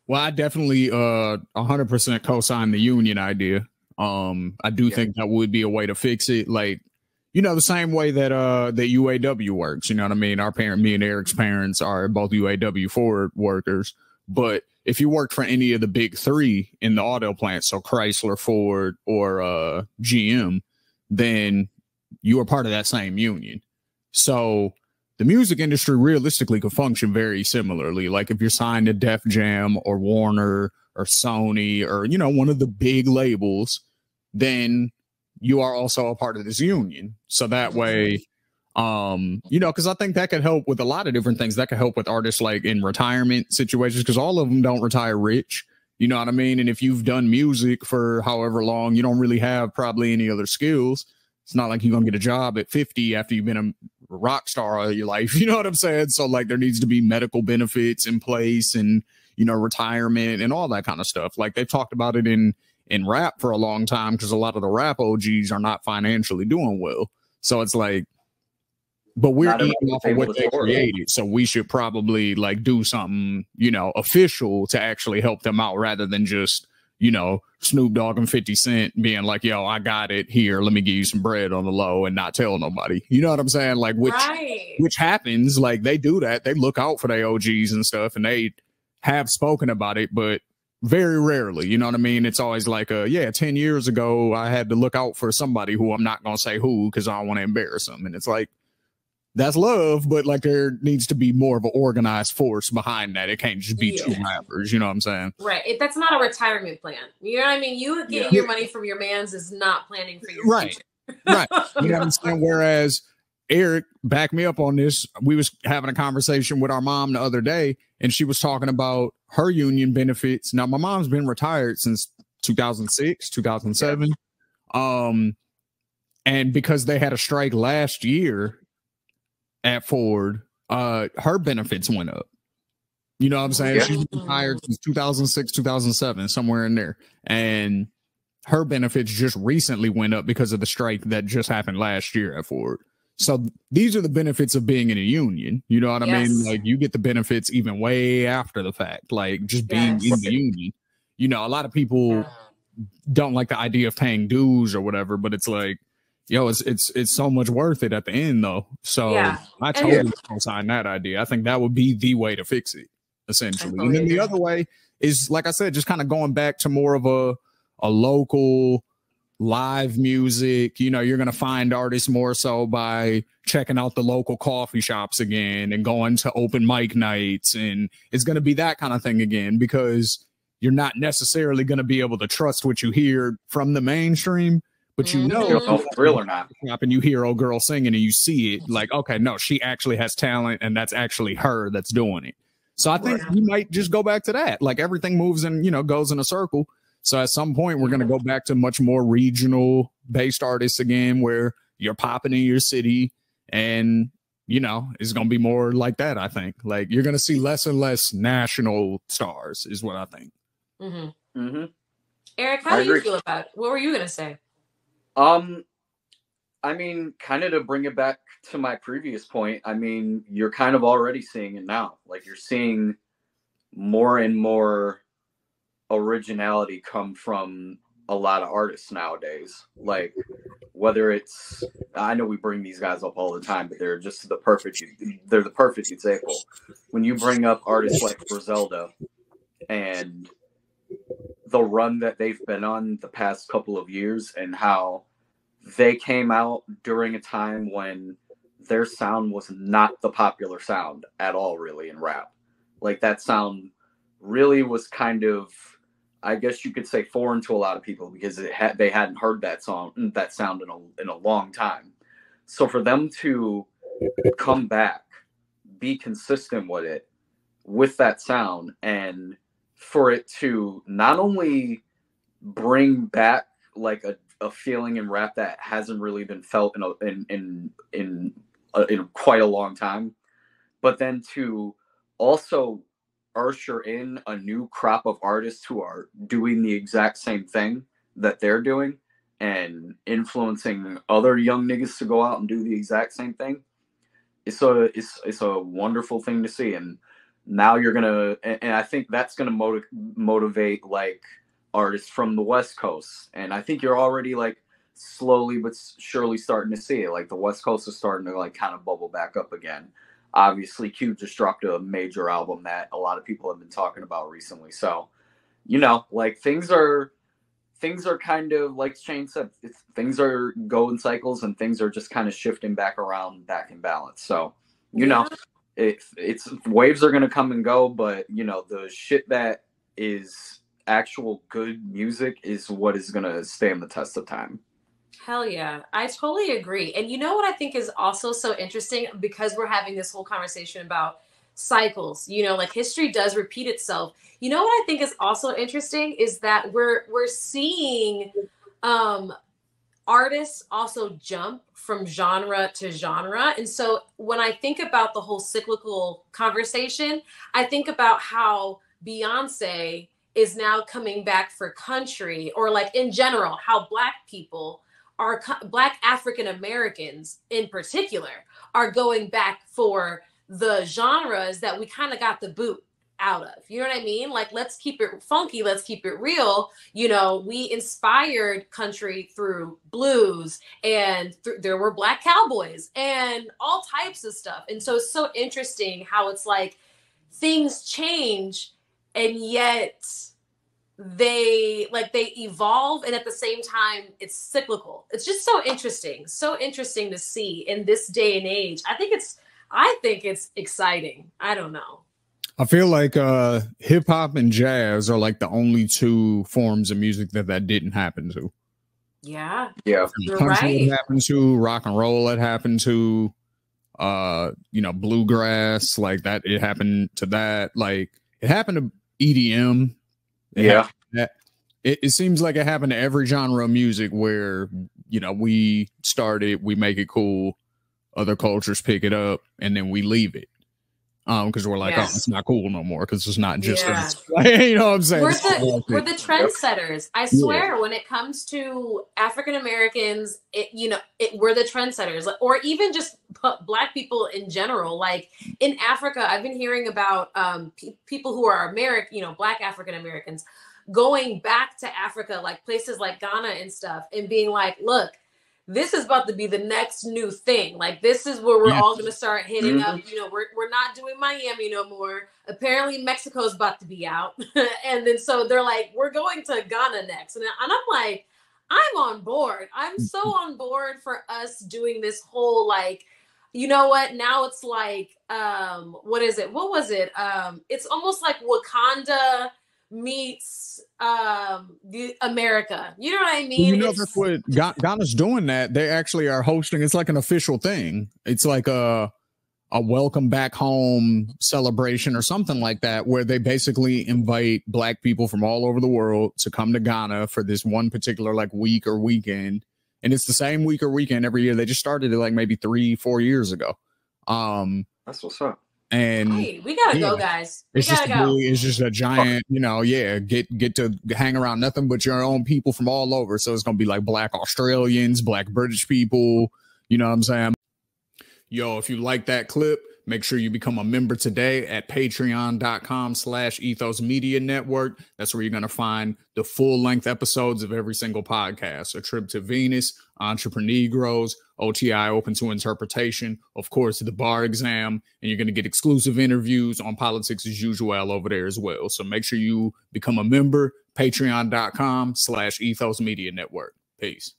Well, I definitely 100% co-sign the union idea. I do think that would be a way to fix it. Like, you know, the same way that that UAW works. You know what I mean? Me and Eric's parents are both UAW Ford workers. But if you worked for any of the big three in the auto plant, so Chrysler, Ford, or GM, then you are part of that same union. So the music industry realistically could function very similarly. Like if you're signed to Def Jam or Warner or Sony or, you know, one of the big labels, then you are also a part of this union. So that way, you know, because I think that could help with a lot of different things. That could help with artists like in retirement situations, because all of them don't retire rich. You know what I mean? And if you've done music for however long, you don't really have probably any other skills. It's not like you're going to get a job at 50 after you've been a rock star all your life. You know what I'm saying? So like there needs to be medical benefits in place and, you know, retirement and all that kind of stuff. Like they've talked about it in rap for a long time because a lot of the rap OGs are not financially doing well. So it's like, but we're eating off of what they created. So we should probably like do something, you know, official to actually help them out rather than just, you know, Snoop Dogg and 50 Cent being like, yo, I got it here. Let me give you some bread on the low and not tell nobody. You know what I'm saying? Like, which happens. Like, they do that. They look out for their OGs and stuff, and they have spoken about it, but very rarely. You know what I mean? It's always like, 10 years ago, I had to look out for somebody who I'm not going to say who because I don't want to embarrass them. And it's like, that's love, but like there needs to be more of an organized force behind that. It can't just be two rappers. You know what I'm saying? Right. That's not a retirement plan. You know what I mean? You getting your money from your mans is not planning for your future. Right. You know what I'm saying? Whereas Eric, back me up on this. We was having a conversation with our mom the other day, and she was talking about her union benefits. Now, my mom's been retired since 2006, 2007. And because they had a strike last year at Ford, her benefits went up. You know what I'm saying? She's been retired since 2006, 2007, somewhere in there. And her benefits just recently went up because of the strike that just happened last year at Ford. So these are the benefits of being in a union. You know what I mean? Like you get the benefits even way after the fact, like just being in the union. You know, a lot of people don't like the idea of paying dues or whatever, but it's like, yo, it's so much worth it at the end though. So I totally co-sign that idea. I think that would be the way to fix it, essentially. And then the other way is, like I said, just kind of going back to more of a local live music. You know, you're going to find artists more so by checking out the local coffee shops again and going to open mic nights. And it's going to be that kind of thing again, because you're not necessarily going to be able to trust what you hear from the mainstream. But you know, if real or not, and you hear old girl singing and you see it, like, okay, no, she actually has talent, and that's actually her that's doing it. So I think we might just go back to that. Like everything moves and, you know, goes in a circle. So at some point, we're going to go back to much more regional based artists again, where you're popping in your city, and, you know, it's going to be more like that. I think like you're going to see less and less national stars is what I think. Eric, how do you feel about it? What were you going to say? I mean, kind of to bring it back to my previous point, I mean, you're kind of already seeing it now. Like you're seeing more and more originality come from a lot of artists nowadays. Like whether it's, I know we bring these guys up all the time, but they're just the perfect example. When you bring up artists like Griselda and the run that they've been on the past couple of years, and how they came out during a time when their sound was not the popular sound at all, really, in rap. Like that sound really was kind of, I guess you could say, foreign to a lot of people, because they hadn't heard that sound in a long time. So for them to come back, be consistent with that sound, and for it to not only bring back like a feeling in rap that hasn't really been felt in quite a long time, but then to also usher in a new crop of artists who are doing the exact same thing that they're doing and influencing other young niggas to go out and do the exact same thing. It's a wonderful thing to see. And Now you're gonna, and I think that's gonna motivate like artists from the West Coast, and I think you're already like slowly but surely starting to see it. Like the West Coast is starting to like kind of bubble back up again. Obviously, Cube Destructo, a major album that a lot of people have been talking about recently. So, you know, like things are kind of like Shane said, things are going cycles and things are just kind of shifting back around, back in balance. So, you know, it's waves are going to come and go, but you know, the shit that is actual good music is what is going to stand the test of time. Hell yeah. I totally agree. And you know what I think is also so interesting, because we're having this whole conversation about cycles, you know, like history does repeat itself. You know what I think is also interesting is that we're seeing artists also jump from genre to genre. And so when I think about the whole cyclical conversation, I think about how Beyonce is now coming back for country, or like in general, how Black people are, Black African Americans in particular, are going back for the genres that we kind of got the boot out of. You know what I mean? Like, let's keep it funky. Let's keep it real. You know, we inspired country through blues, and there were Black cowboys and all types of stuff. And so it's so interesting how it's like things change, and yet they evolve, and at the same time it's cyclical. It's just so interesting to see in this day and age. I think it's exciting. I don't know. I feel like hip hop and jazz are like the only two forms of music that didn't happen to. Yeah. You're country right. It happened to, rock and roll it happened to, you know, bluegrass, like that, it happened to that. Like it happened to EDM. It seems like it happened to every genre of music where, you know, we started, we make it cool, other cultures pick it up, and then we leave it. Because we're like, oh, it's not cool no more, because it's not just you know what I'm saying? We're the trendsetters. I swear, when it comes to African Americans, we're the trendsetters, or even just Black people in general. Like in Africa, I've been hearing about people who are American, you know, Black African Americans going back to Africa, like places like Ghana and stuff, and being like, look, this is about to be the next new thing. Like, this is where we're all going to start hitting up. You know, we're not doing Miami no more. Apparently Mexico's about to be out. And then so they're like, we're going to Ghana next. And I'm like, I'm on board. I'm so on board for us doing this whole, like, you know what? Now it's like, what is it? What was it? It's almost like Wakanda meets the America. You know what I mean? You know, that's what Ghana's doing. That they actually are hosting. It's like an official thing. It's like a welcome back home celebration or something like that, where they basically invite Black people from all over the world to come to Ghana for this one particular like week or weekend. And it's the same week or weekend every year. They just started it like maybe 3-4 years ago. That's what's up. And hey, we gotta go, guys. It's just a giant, you know, get to hang around nothing but your own people from all over. So it's gonna be like Black Australians, Black British people, you know what I'm saying? Yo, if you like that clip, make sure you become a member today at patreon.com/Ethos Media Network. That's where you're going to find the full-length episodes of every single podcast. A Trip to Venus, Entreprenegros, OTI Open to Interpretation, of course, the bar exam, and you're going to get exclusive interviews on Politics as Usual over there as well. So make sure you become a member, patreon.com/Ethos Media Network. Peace.